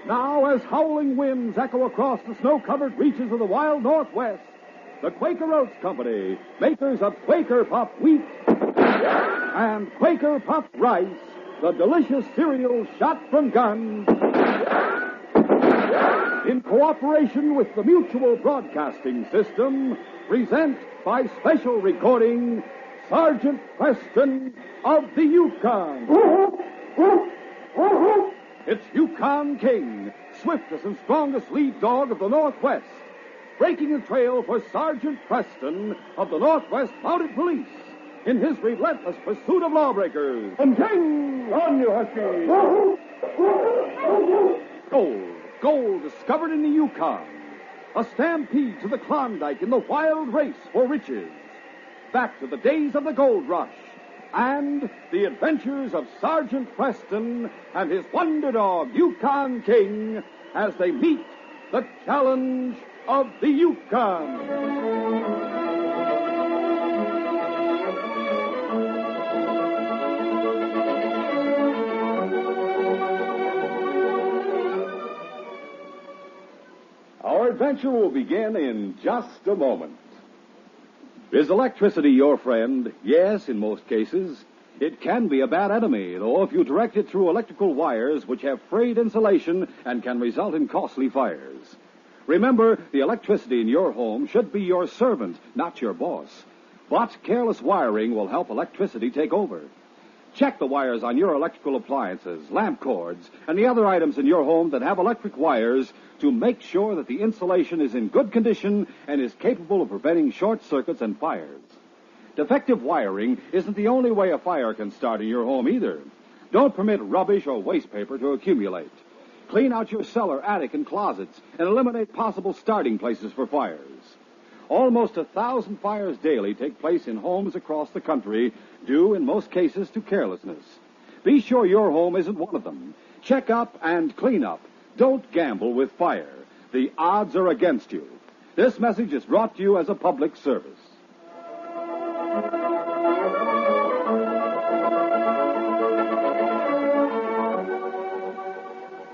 Now, as howling winds echo across the snow-covered reaches of the wild Northwest, the Quaker Oats Company, makers of Quaker Puffed Wheat and Quaker Puffed Rice, the delicious cereal shot from guns, in cooperation with the Mutual Broadcasting System, present by special recording Sergeant Preston of the Yukon. It's Yukon King, swiftest and strongest lead dog of the Northwest, breaking the trail for Sergeant Preston of the Northwest Mounted Police in his relentless pursuit of lawbreakers. And King, on you, Husky! Gold discovered in the Yukon. A stampede to the Klondike in the wild race for riches. Back to the days of the gold rush. And the adventures of Sergeant Preston and his wonder dog, Yukon King, as they meet the challenge of the Yukon. Our adventure will begin in just a moment. Is electricity your friend? Yes, in most cases. It can be a bad enemy, though, if you direct it through electrical wires which have frayed insulation and can result in costly fires. Remember, the electricity in your home should be your servant, not your boss. But careless wiring will help electricity take over. Check the wires on your electrical appliances, lamp cords, and the other items in your home that have electric wires to make sure that the insulation is in good condition and is capable of preventing short circuits and fires. Defective wiring isn't the only way a fire can start in your home either. Don't permit rubbish or waste paper to accumulate. Clean out your cellar, attic, and closets and eliminate possible starting places for fires. Almost 1,000 fires daily take place in homes across the country, due in most cases to carelessness. Be sure your home isn't one of them. Check up and clean up. Don't gamble with fire. The odds are against you. This message is brought to you as a public service.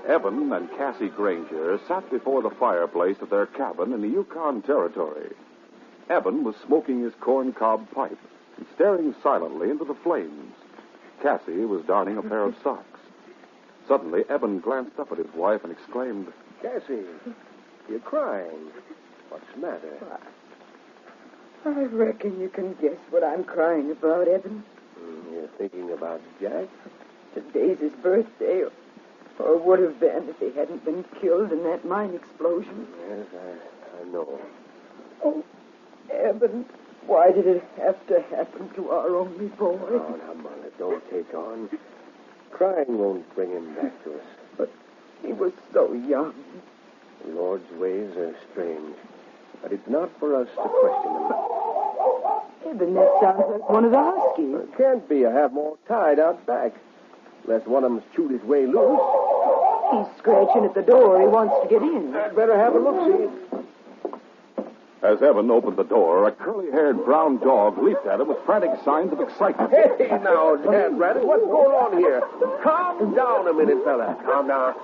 Evan and Cassie Granger sat before the fireplace of their cabin in the Yukon Territory. Evan was smoking his corncob pipe and staring silently into the flames. Cassie was darning a pair of socks. Suddenly, Evan glanced up at his wife and exclaimed, Cassie, you're crying. What's the matter? I reckon you can guess what I'm crying about, Evan. You're thinking about Jack? Today's his birthday, or would have been if he hadn't been killed in that mine explosion. Yes, I know. Oh, Evan, why did it have to happen to our only boy? Oh, now, Mother, don't take on. Crying won't bring him back to us. But he was so young. The Lord's ways are strange, but it's not for us to question them. Evan, that sounds like one of the huskies. It can't be. I have more tied out back. Unless one of them's chewed his way loose. He's scratching at the door. He wants to get in. I'd better have a look-see. As Evan opened the door, a curly-haired brown dog leaped at him with frantic signs of excitement. Hey, now, Dan Braddock, what's going on here? Calm down a minute, fella. Calm down.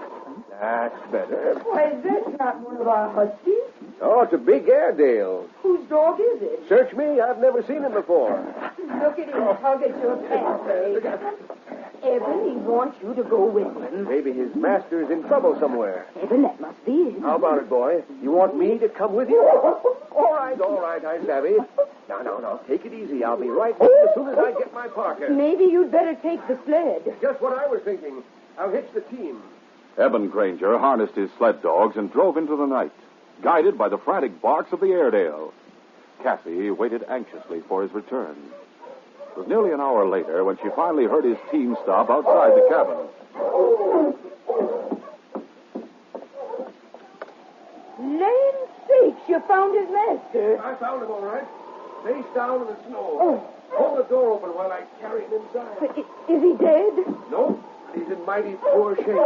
That's better. Why, that's not one of our huskies. Oh, it's a big Airedale. Whose dog is it? Search me. I've never seen him before. Look at him. Hug at your pants, Evan, he wants you to go with him. Maybe his master's in trouble somewhere. Evan, that must be it. How about it, boy? You want me to come with you? All right, I savvy. Now, take it easy. I'll be right home as soon as I get my parka. Maybe you'd better take the sled. Just what I was thinking. I'll hitch the team. Evan Granger harnessed his sled dogs and drove into the night, guided by the frantic barks of the Airedale. Cassie waited anxiously for his return. It was nearly an hour later when she finally heard his team stop outside the cabin. Land sakes, you found his master. I found him all right. Face down in the snow. Oh. Hold the door open while I carry him inside. Is he dead? No, he's in mighty poor shape.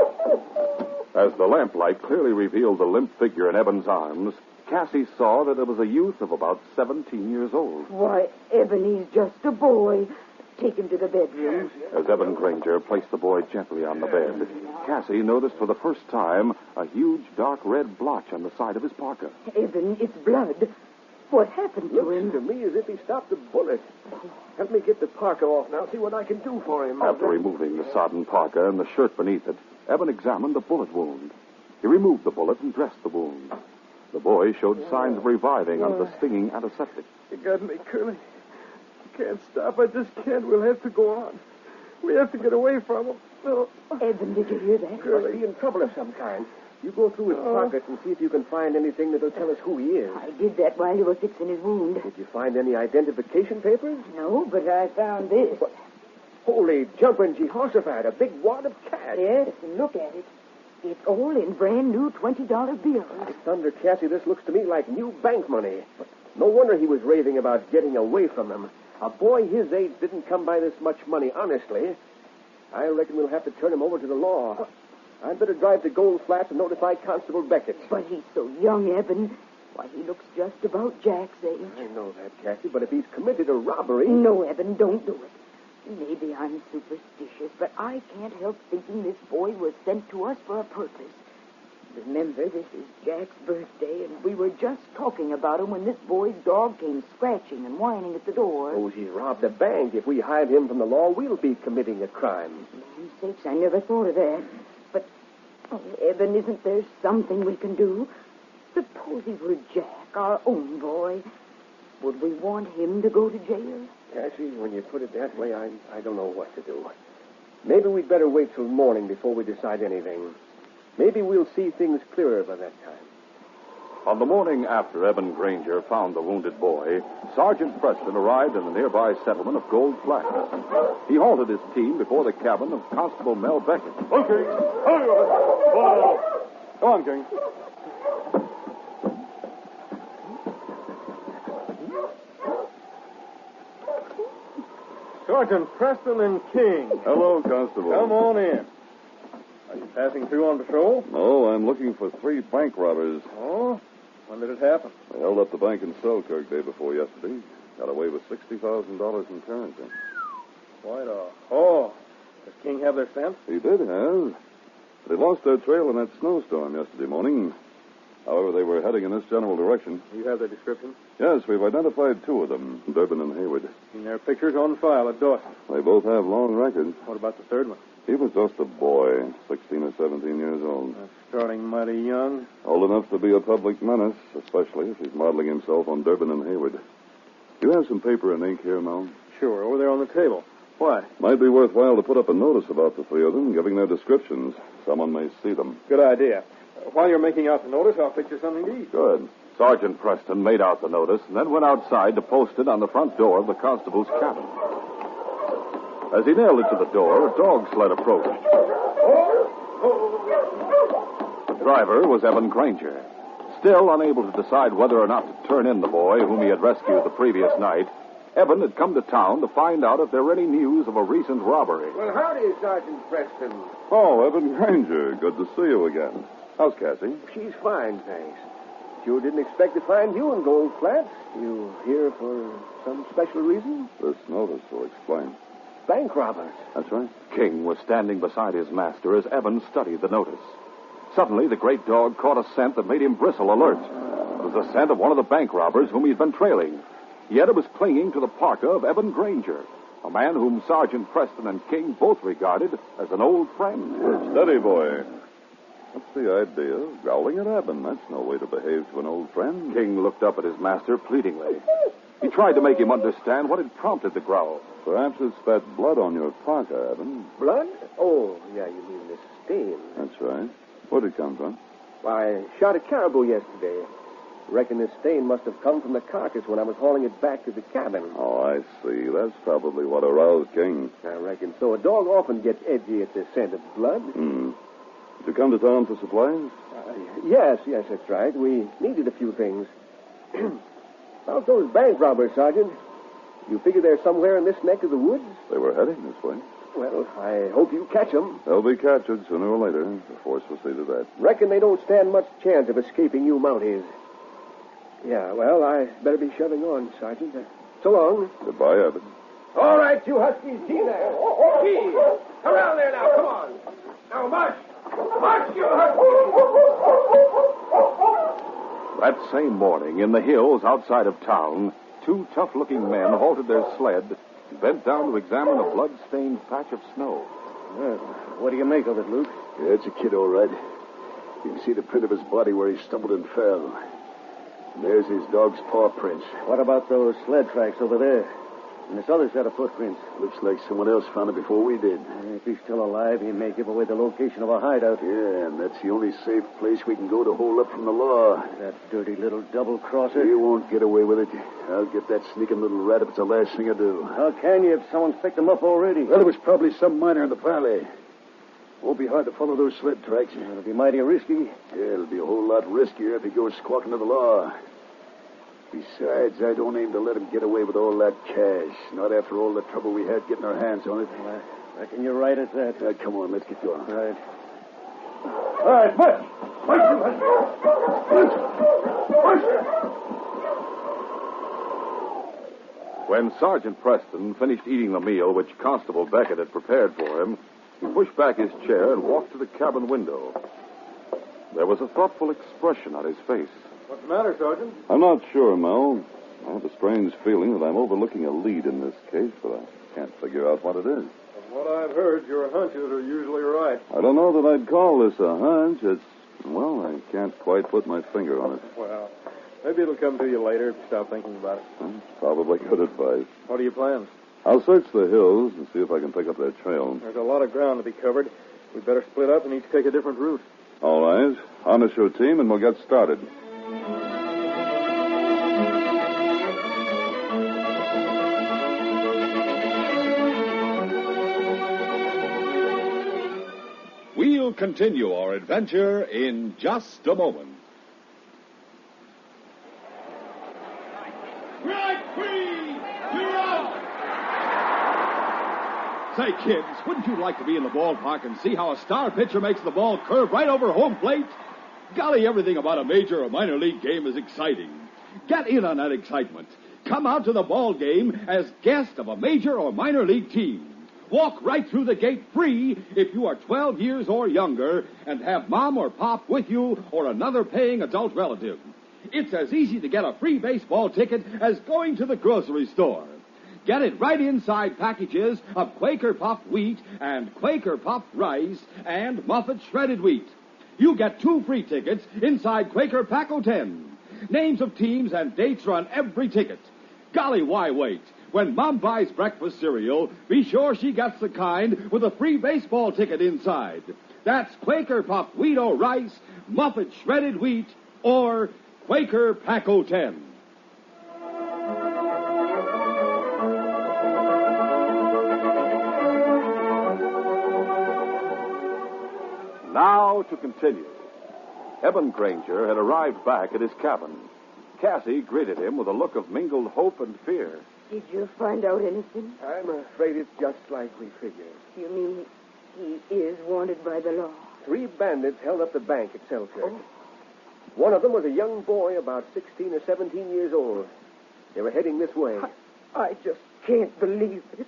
As the lamplight clearly revealed the limp figure in Evan's arms, Cassie saw that it was a youth of about 17 years old. Why, Evan, he's just a boy. take him to the bedroom. As Evan Granger placed the boy gently on the bed, Cassie noticed for the first time a huge dark red blotch on the side of his parka. Evan, it's blood. What happened to him? Looks to me as if he stopped a bullet. Help me get the parka off now, see what I can do for him. After removing the sodden parka and the shirt beneath it, Evan examined the bullet wound. He removed the bullet and dressed the wound. The boy showed signs of reviving under the stinging antiseptic. You got me, Curly. I can't stop. I just can't. We'll have to go on. We have to get away from him. Oh. Evan, did you hear that? Must be in trouble of some kind. You go through his pockets and see if you can find anything that'll tell us who he is. I did that while you were fixing his wound. Did you find any identification papers? No, but I found this. What? Holy jumping Jehoshaphat, a big wad of cash. Yes, and look at it. It's all in brand new $20 bills. Thunder, Cassie, this looks to me like new bank money. No wonder he was raving about getting away from them. A boy his age didn't come by this much money, honestly. I reckon we'll have to turn him over to the law. I'd better drive to Gold Flats and notify Constable Beckett. But he's so young, Evan. Why, he looks just about Jack's age. I know that, Cassie, but if he's committed a robbery... No, Evan, don't do it. Maybe I'm superstitious, but I can't help thinking this boy was sent to us for a purpose. Remember, this is Jack's birthday, and we were just talking about him when this boy's dog came scratching and whining at the door. Suppose he robbed a bank. If we hide him from the law, we'll be committing a crime. Land's sakes, I never thought of that. But, oh, Evan, isn't there something we can do? Suppose he were Jack, our own boy. Would we want him to go to jail? Cassie, when you put it that way, I don't know what to do. Maybe we'd better wait till morning before we decide anything. Maybe we'll see things clearer by that time. On the morning after Evan Granger found the wounded boy, Sergeant Preston arrived in the nearby settlement of Gold Flats. He halted his team before the cabin of Constable Mel Beckett. Okay. Come on, King. Sergeant Preston and King. Hello, Constable. Come on in. Are you passing through on patrol? No, I'm looking for 3 bank robbers. Oh? When did it happen? They held up the bank in Selkirk day before yesterday. Got away with $60,000 in currency. Quite a... Oh. Does King have their scent? He did have. They lost their trail in that snowstorm yesterday morning. However, they were heading in this general direction. You have their description? Yes, we've identified 2 of them, Durbin and Hayward. And their pictures on file at Dawson. They both have long records. What about the third one? He was just a boy, 16 or 17 years old. That's starting mighty young. Old enough to be a public menace, especially if he's modeling himself on Durbin and Hayward. You have some paper and ink here, Mel? Sure, over there on the table. Why? Might be worthwhile to put up a notice about the 3 of them, giving their descriptions. Someone may see them. Good idea. While you're making out the notice, I'll fix you something to eat. Good. Sergeant Preston made out the notice and then went outside to post it on the front door of the constable's cabin. As he nailed it to the door, a dog sled approached. The driver was Evan Granger. Still unable to decide whether or not to turn in the boy whom he had rescued the previous night, Evan had come to town to find out if there were any news of a recent robbery. Well, howdy, Sergeant Preston. Oh, Evan Granger. Good to see you again. How's Cassie? She's fine, thanks. Sure didn't expect to find you in Gold Flats. You here for some special reason? This notice will explain. Bank robbers. That's right. King was standing beside his master as Evan studied the notice. Suddenly, the great dog caught a scent that made him bristle alert. It was the scent of one of the bank robbers whom he'd been trailing. Yet it was clinging to the parka of Evan Granger, a man whom Sergeant Preston and King both regarded as an old friend. Steady, boy. What's the idea of growling at Evan? That's no way to behave to an old friend. King looked up at his master pleadingly. He tried to make him understand what had prompted the growl. Perhaps it's that blood on your parka, Evan. Blood? Oh, yeah, you mean this stain. That's right. Where'd it come from? Why, I shot a caribou yesterday. Reckon this stain must have come from the carcass when I was hauling it back to the cabin. Oh, I see. That's probably what aroused King. I reckon so. A dog often gets edgy at the scent of blood. Did you come to town for supplies? Yes, that's right. We needed a few things. About those bank robbers, Sergeant. You figure they're somewhere in this neck of the woods? They were heading this way. Well, I hope you catch them. They'll be captured sooner or later. The force will see to that. Reckon they don't stand much chance of escaping you Mounties. Yeah, well, I better be shoving on, Sergeant. So long. Goodbye, Evan. All right, you huskies, see there. Gee, around there now, come on. Now, march. March, you huskies. That same morning, in the hills outside of town, two tough-looking men halted their sled and bent down to examine a blood-stained patch of snow. What do you make of it, Luke? Yeah, it's a kid, all right. You can see the print of his body where he stumbled and fell. And there's his dog's paw prints. What about those sled tracks over there? And this other set of footprints? Looks like someone else found it before we did. If he's still alive, he may give away the location of a hideout. Yeah, and that's the only safe place we can go to hold up from the law. That dirty little double-crosser. You won't get away with it. I'll get that sneaking little rat if it's the last thing I do. How can you if someone's picked him up already? Well, it was probably some miner in the valley. Won't be hard to follow those sled tracks. It'll be mighty risky. Yeah, it'll be a whole lot riskier if he goes squawking to the law. Besides, I don't aim to let him get away with all that cash. Not after all the trouble we had getting our hands on it. Well, I reckon you're right at that. Come on, let's get going. Right. All right, march! When Sergeant Preston finished eating the meal which Constable Beckett had prepared for him, he pushed back his chair and walked to the cabin window. There was a thoughtful expression on his face. What's the matter, Sergeant? I'm not sure, Mel. I have a strange feeling that I'm overlooking a lead in this case, but I can't figure out what it is. From what I've heard, your hunches are usually right. I don't know that I'd call this a hunch. Well, I can't quite put my finger on it. Well, maybe it'll come to you later if you stop thinking about it. Probably good advice. What are your plans? I'll search the hills and see if I can pick up their trail. There's a lot of ground to be covered. We'd better split up and each take a different route. All right. Harness your team and we'll get started. We'll continue our adventure in just a moment. You're out! Say, kids, wouldn't you like to be in the ballpark and see how a star pitcher makes the ball curve right over home plate? Golly, everything about a major or minor league game is exciting. Get in on that excitement. Come out to the ball game as guest of a major or minor league team. Walk right through the gate free if you are 12 years or younger and have mom or pop with you or another paying adult relative. It's as easy to get a free baseball ticket as going to the grocery store. Get it right inside packages of Quaker Puffed wheat and Quaker Puffed rice and Muffet shredded wheat. You get 2 free tickets inside Quaker Pack-O-10. Names of teams and dates are on every ticket. Golly, why wait? When Mom buys breakfast cereal, be sure she gets the kind with a free baseball ticket inside. That's Quaker Puffed wheat or rice, Muffet shredded wheat, or Quaker Pack-O-10. Now to continue. Eben Granger had arrived back at his cabin. Cassie greeted him with a look of mingled hope and fear. Did you find out anything? I'm afraid it's just like we figured. You mean he is wanted by the law? 3 bandits held up the bank at Selkirk. One of them was a young boy about 16 or 17 years old. They were heading this way. I just can't believe it.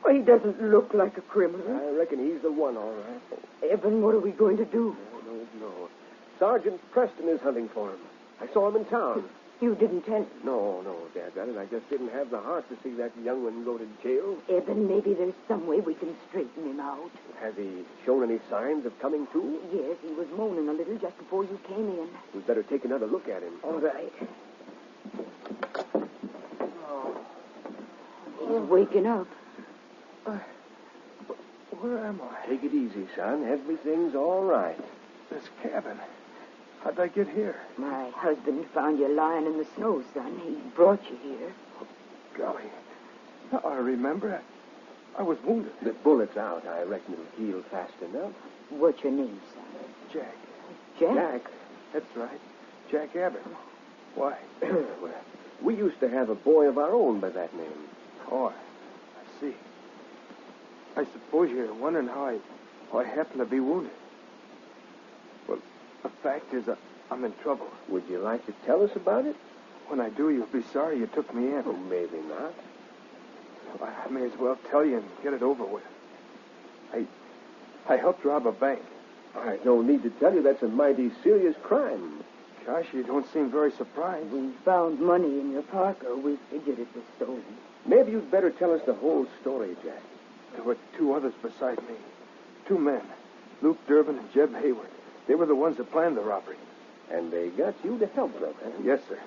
Why, he doesn't look like a criminal. I reckon he's the one, all right. Evan, what are we going to do? I don't know. Sergeant Preston is hunting for him. I saw him in town. You didn't tell him. No, Dad. I just didn't have the heart to see that young one go to jail. Evan, maybe there's some way we can straighten him out. Has he shown any signs of coming to? Yes, he was moaning a little just before you came in. We'd better take another look at him. All right. He's waking up. Where am I? Take it easy, son. Everything's all right. This cabin. How'd I get here? My husband found you lying in the snow, son. He brought you here. Golly. Now I remember. I was wounded. The bullet's out. I reckon it'll heal fast enough. What's your name, son? Jack. Jack? That's right. Jack Abbott. Why? Well, we used to have a boy of our own by that name. Oh, I see. I suppose you're wondering how I happen to be wounded. Well, the fact is, I'm in trouble. Would you like to tell us about it? When I do, you'll be sorry you took me in. Oh, maybe not. I may as well tell you and get it over with. I helped rob a bank. I don't need to tell you that's a mighty serious crime. Gosh, you don't seem very surprised. We found money in your parka. We figured it was stolen. Maybe you'd better tell us the whole story, Jack. There were two others beside me. Two men, Luke Durbin and Jeb Hayward. They were the ones that planned the robbery. And they got you to help them, huh? Yes, sir.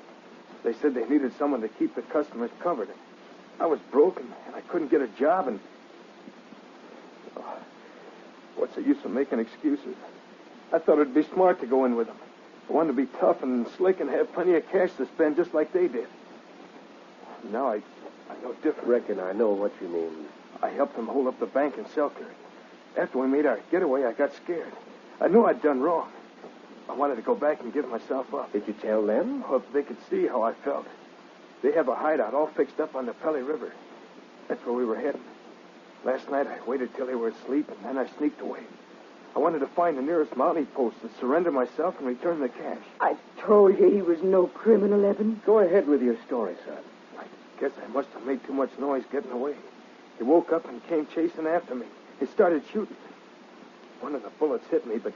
They said they needed someone to keep the customers covered. I was broke, and I couldn't get a job, and... Oh, what's the use of making excuses? I thought it'd be smart to go in with them. I wanted to be tough and slick and have plenty of cash to spend just like they did. Now I know different. Reckon I know what you mean. I helped them hold up the bank in Selkirk. After we made our getaway, I got scared. I knew I'd done wrong. I wanted to go back and give myself up. Did you tell them? Oh, if they could see how I felt. They have a hideout all fixed up on the Pelly River. That's where we were heading. Last night, I waited till they were asleep, and then I sneaked away. I wanted to find the nearest mounting post and surrender myself and return the cash. I told you he was no criminal, Evan. Go ahead with your story, son. I guess I must have made too much noise getting away. He woke up and came chasing after me. He started shooting. One of the bullets hit me, but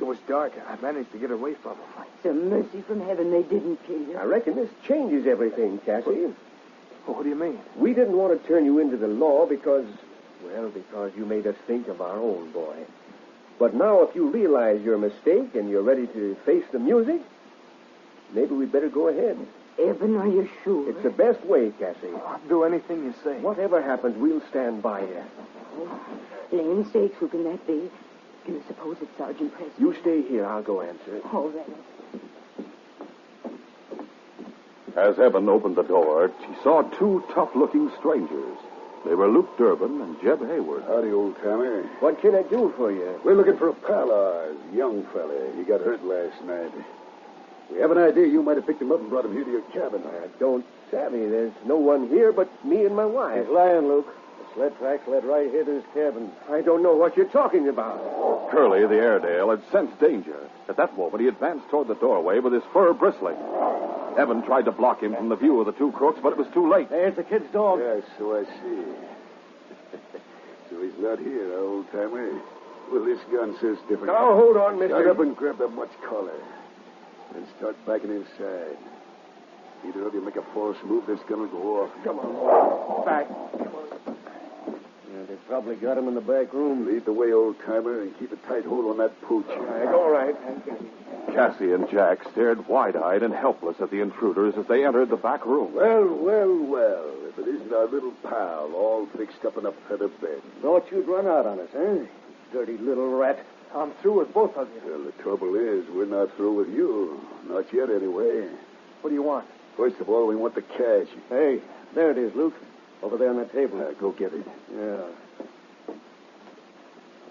it was dark, and I managed to get away from him. It's a mercy from heaven they didn't kill you. I reckon this changes everything, Cassie. What do you mean? We didn't want to turn you into the law because you made us think of our own boy. But now if you realize your mistake and you're ready to face the music, maybe we'd better go ahead. Evan, are you sure? It's the best way, Cassie. I'll do anything you say. Whatever happens, we'll stand by you. Oh, land sakes, who can that be? Do you suppose it's Sergeant Preston? You stay here. I'll go answer it. All right. As Evan opened the door, he saw two tough-looking strangers. They were Luke Durbin and Jeb Hayward. Howdy, old-timer. What can I do for you? We're looking for a pal of ours, a young fella. He got hurt last night. We have an idea you might have picked him up and brought him here to your cabin. I don't savvy. There's no one here but me and my wife. He's lying, Luke. The sled tracks led right here to his cabin. I don't know what you're talking about. Curly, the Airedale, had sensed danger. At that moment, he advanced toward the doorway with his fur bristling. Evan tried to block him from the view of the two crooks, but it was too late. There's the kid's dog. Yeah, so I see. So he's not here, old-timer. Well, this gun says different. Now, hold on, mister. Shut up and grab the much collar. And start backing inside. Either of you make a false move, this gun will go off. Come on. Back. Yeah, they probably got him in the back room. Lead the way, old-timer, and keep a tight hold on that pooch. All right. Cassie and Jack stared wide-eyed and helpless at the intruders as they entered the back room. Well. If it isn't our little pal, all fixed up in a feather bed. Thought you'd run out on us, eh? Dirty little rat. I'm through with both of you. Well, the trouble is, we're not through with you. Not yet, anyway. What do you want? First of all, we want the cash. Hey, there it is, Luke. Over there on that table. Go get it. Yeah.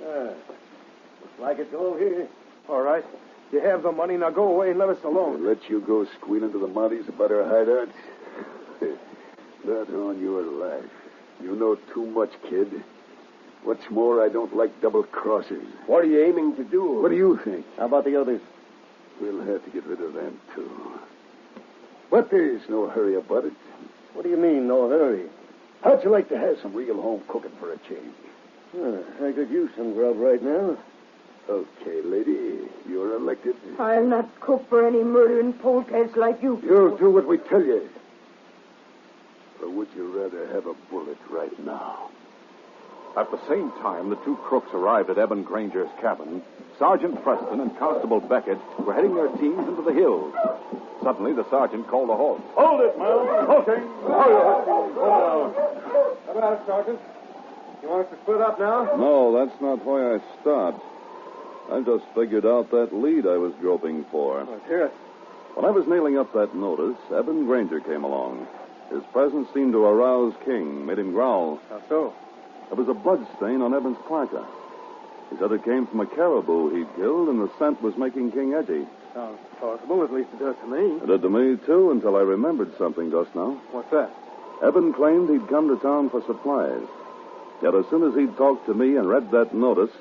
Looks like it's all here. All right. You have the money. Now go away and let us alone. We'll let you go squealing to the Mounties about our hideout? Not on your life. You know too much, kid. What's more, I don't like double crosses. What are you aiming to do? What do you think? How about the others? We'll have to get rid of them, too. But there's no hurry about it. What do you mean, no hurry? How'd you like to have some real home cooking for a change? I could use some grub right now. Okay, lady. You're elected. I'll not cook for any murdering polecats like you. You'll do what we tell you. Or would you rather have a bullet right now? At the same time, the two crooks arrived at Evan Granger's cabin. Sergeant Preston and Constable Beckett were heading their teams into the hills. Suddenly, the sergeant called a halt. Hold it, man. Halting. How about it, Sergeant? You want us to split up now? No, that's not why I stopped. I just figured out that lead I was groping for. Let's hear it. When I was nailing up that notice, Evan Granger came along. His presence seemed to arouse King, made him growl. How so? There was a blood stain on Evan's parka. He said it came from a caribou he'd killed, and the scent was making King edgy. Sounds plausible, at least it does to me. It did to me, too, until I remembered something just now. What's that? Evan claimed he'd come to town for supplies. Yet as soon as he'd talked to me and read that notice,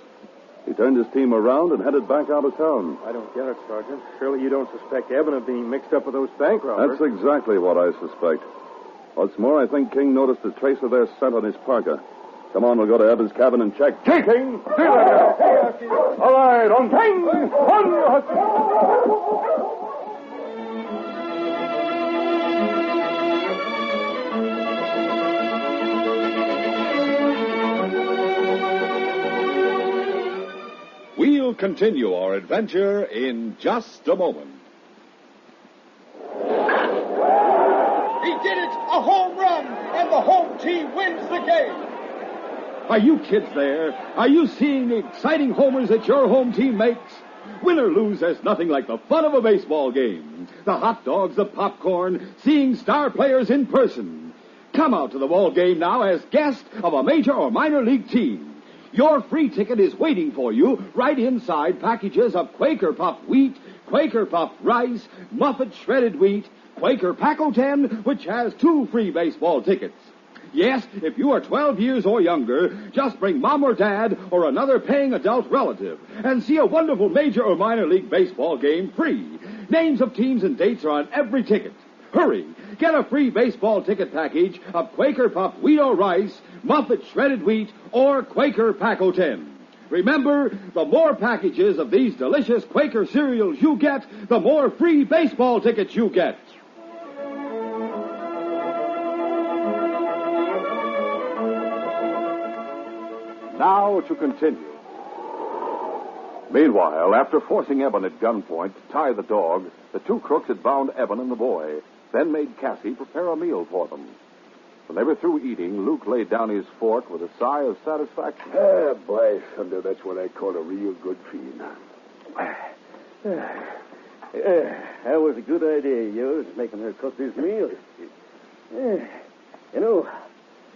he turned his team around and headed back out of town. I don't get it, Sergeant. Surely you don't suspect Evan of being mixed up with those bank robbers. That's exactly what I suspect. What's more, I think King noticed a trace of their scent on his parka. Come on, we'll go to Evans' cabin and check. King! See you later. All right, on King! We'll continue our adventure in just a moment. He did it! A home run! And the home team wins the game! Are you kids there? Are you seeing the exciting homers that your home team makes? Win or lose, there's nothing like the fun of a baseball game. The hot dogs, the popcorn, seeing star players in person. Come out to the ball game now as guest of a major or minor league team. Your free ticket is waiting for you right inside packages of Quaker Puffed wheat, Quaker Puffed rice, Muffet shredded wheat, Quaker Pack-O-10, which has 2 free baseball tickets. Yes, if you are 12 years or younger, just bring Mom or Dad or another paying adult relative and see a wonderful major or minor league baseball game free. Names of teams and dates are on every ticket. Hurry! Get a free baseball ticket package of Quaker Puffed wheat or rice, Muffet shredded wheat, or Quaker Pack-O-10. Remember, the more packages of these delicious Quaker cereals you get, the more free baseball tickets you get. Now to continue. Meanwhile, after forcing Eben at gunpoint to tie the dog, the 2 crooks had bound Eben and the boy, then made Cassie prepare a meal for them. When they were through eating, Luke laid down his fork with a sigh of satisfaction. By thunder, that's what I call a real good feed. That was a good idea of yours, making her cook this meal. You know,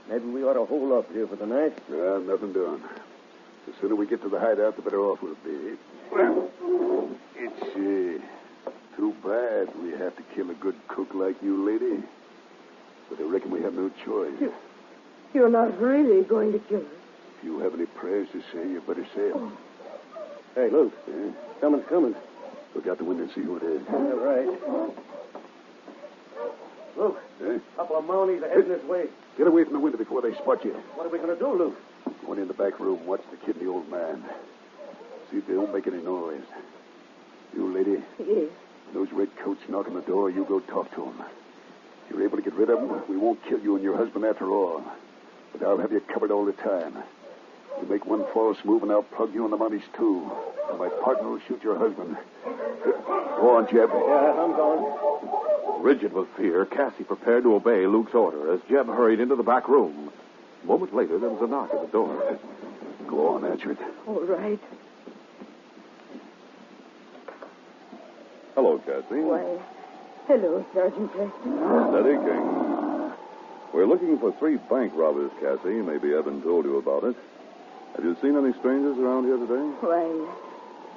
maybe we ought to hold up here for the night. Nothing doing. The sooner we get to the hideout, the better off we'll be. Well, it's too bad we have to kill a good cook like you, lady. But I reckon we have no choice. You're not really going to kill her. If you have any prayers to say, you better say them. Hey, Luke. Coming. Look out the window and see who it is. All right. Luke, a couple of Mounties are heading this way. Get away from the window before they spot you. What are we going to do, Luke? Go in the back room, watch the kid and the old man. See if they don't make any noise. You, lady. Yes. When those red coats knock on the door, you go talk to them. If you're able to get rid of them, we won't kill you and your husband after all. But I'll have you covered all the time. You make one false move and I'll plug you in the Mounties too. And my partner will shoot your husband. Go on, Jeb. Yeah, I'm going. Rigid with fear, Cassie prepared to obey Luke's order as Jeb hurried into the back room. A moment later, there was a knock at the door. Go on, answer it. All right. Hello, Cassie. Why, hello, Sergeant Preston. Steady, King. We're looking for 3 bank robbers, Cassie. Maybe Evan told you about it. Have you seen any strangers around here today?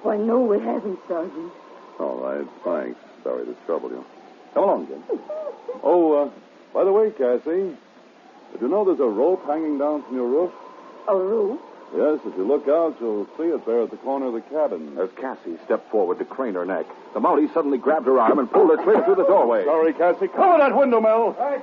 Why, no, we haven't, Sergeant. All right, thanks. Sorry to trouble you. Come along, Jim. Oh, by the way, Cassie, did you know there's a rope hanging down from your roof? A rope? Yes, if you look out, you'll see it there at the corner of the cabin. As Cassie stepped forward to crane her neck, the Mountie suddenly grabbed her arm and pulled her clear through the doorway. Sorry, Cassie. Cover that window, Mel. Right.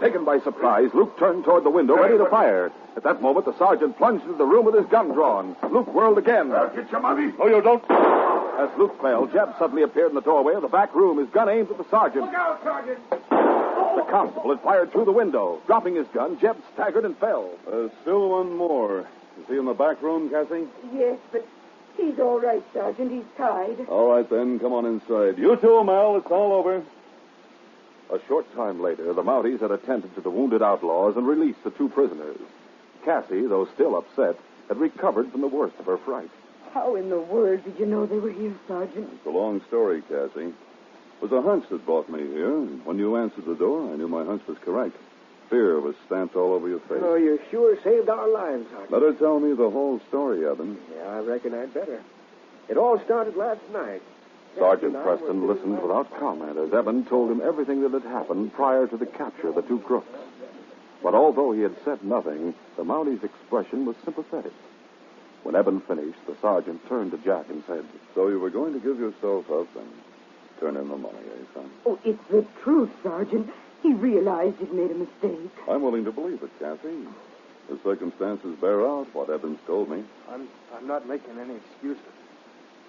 Taken by surprise, Luke turned toward the window, ready to fire. At that moment, the sergeant plunged into the room with his gun drawn. Luke whirled again. Get your money. No, you don't. As Luke fell, Jeb suddenly appeared in the doorway of the back room, his gun aimed at the sergeant. Look out, Sergeant! The constable had fired through the window. Dropping his gun, Jeb staggered and fell. Still one more. Is he in the back room, Cassie? Yes, but he's all right, Sergeant. He's tied. All right, then. Come on inside. You too, Mel. It's all over. A short time later, the Mounties had attended to the wounded outlaws and released the 2 prisoners. Cassie, though still upset, had recovered from the worst of her fright. How in the world did you know they were here, Sergeant? It's a long story, Cassie. It was a hunch that brought me here. And when you answered the door, I knew my hunch was correct. Fear was stamped all over your face. Oh, you sure saved our lives, Sergeant. Let her tell me the whole story, Evan. Yeah, I reckon I'd better. It all started last night. Sergeant Preston listened without comment as Eben told him everything that had happened prior to the capture of the 2 crooks. But although he had said nothing, the Mountie's expression was sympathetic. When Eben finished, the sergeant turned to Jack and said, So you were going to give yourself up and turn in the money, son? Oh, it's the truth, Sergeant. He realized he'd made a mistake. I'm willing to believe it, Cassie. The circumstances bear out what Evans told me. I'm not making any excuses.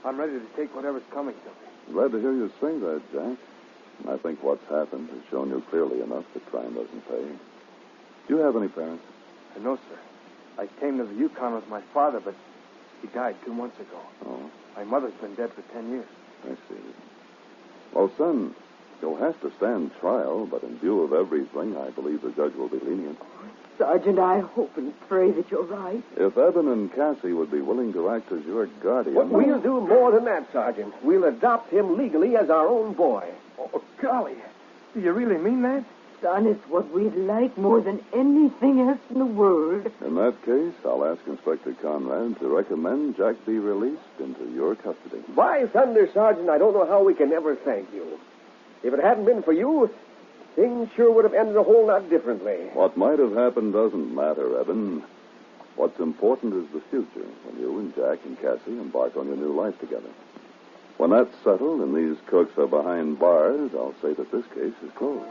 I'm ready to take whatever's coming to me. Glad to hear you say that, Jack. I think what's happened has shown you clearly enough that crime doesn't pay. Do you have any parents? No, sir. I came to the Yukon with my father, but he died 2 months ago. Oh, My mother's been dead for 10 years. I see. Well, son, you'll have to stand trial, but in view of everything, I believe the judge will be lenient. Sergeant, I hope and pray that you're right. If Evan and Cassie would be willing to act as your guardian... But we'll do more than that, Sergeant. We'll adopt him legally as our own boy. Oh, golly. Do you really mean that? Son, it's what we'd like more than anything else in the world. In that case, I'll ask Inspector Conrad to recommend Jack be released into your custody. By thunder, Sergeant, I don't know how we can ever thank you. If it hadn't been for you, things sure would have ended a whole lot differently. What might have happened doesn't matter, Evan. What's important is the future, when you and Jack and Cassie embark on your new life together. When that's settled and these cooks are behind bars, I'll say that this case is closed.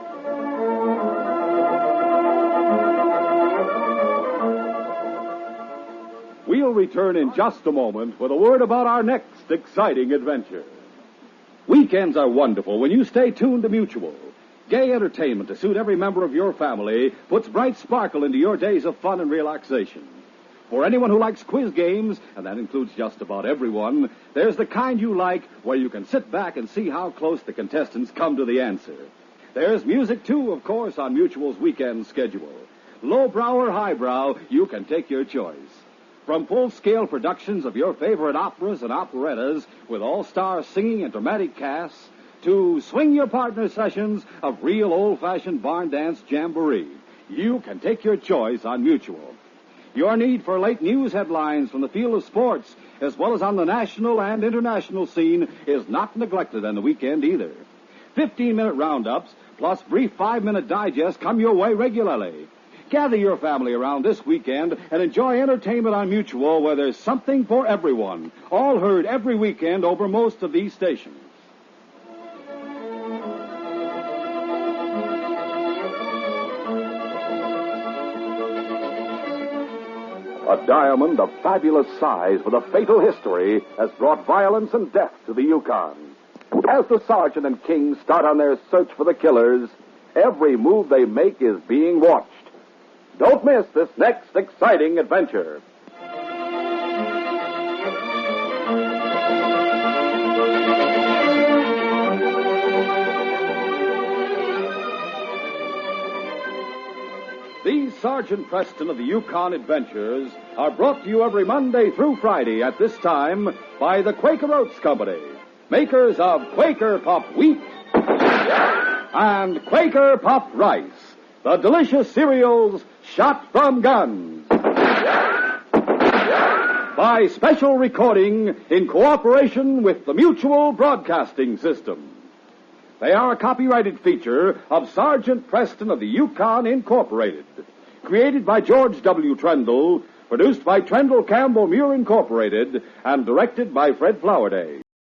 We'll return in just a moment with a word about our next exciting adventure. Weekends are wonderful when you stay tuned to Mutual. Gay entertainment to suit every member of your family puts bright sparkle into your days of fun and relaxation. For anyone who likes quiz games, and that includes just about everyone, there's the kind you like where you can sit back and see how close the contestants come to the answer. There's music, too, of course, on Mutual's weekend schedule. Lowbrow or highbrow, you can take your choice. From full-scale productions of your favorite operas and operettas with all-star singing and dramatic casts to swing your partner sessions of real old-fashioned barn dance jamboree, you can take your choice on Mutual. Your need for late news headlines from the field of sports, as well as on the national and international scene, is not neglected on the weekend either. 15-minute roundups, plus brief 5-minute digests come your way regularly. Gather your family around this weekend and enjoy entertainment on Mutual where there's something for everyone, all heard every weekend over most of these stations. A diamond of fabulous size with a fatal history has brought violence and death to the Yukon. As the sergeant and King start on their search for the killers, every move they make is being watched. Don't miss this next exciting adventure. These Sergeant Preston of the Yukon Adventures are brought to you every Monday through Friday at this time by the Quaker Oats Company, makers of Quaker Puff Wheat and Quaker Puff Rice, the delicious cereals shot from guns. By special recording in cooperation with the Mutual Broadcasting System. They are a copyrighted feature of Sergeant Preston of the Yukon Incorporated. Created by George W. Trendle, produced by Trendle Campbell Muir Incorporated, and directed by Fred Flowerday.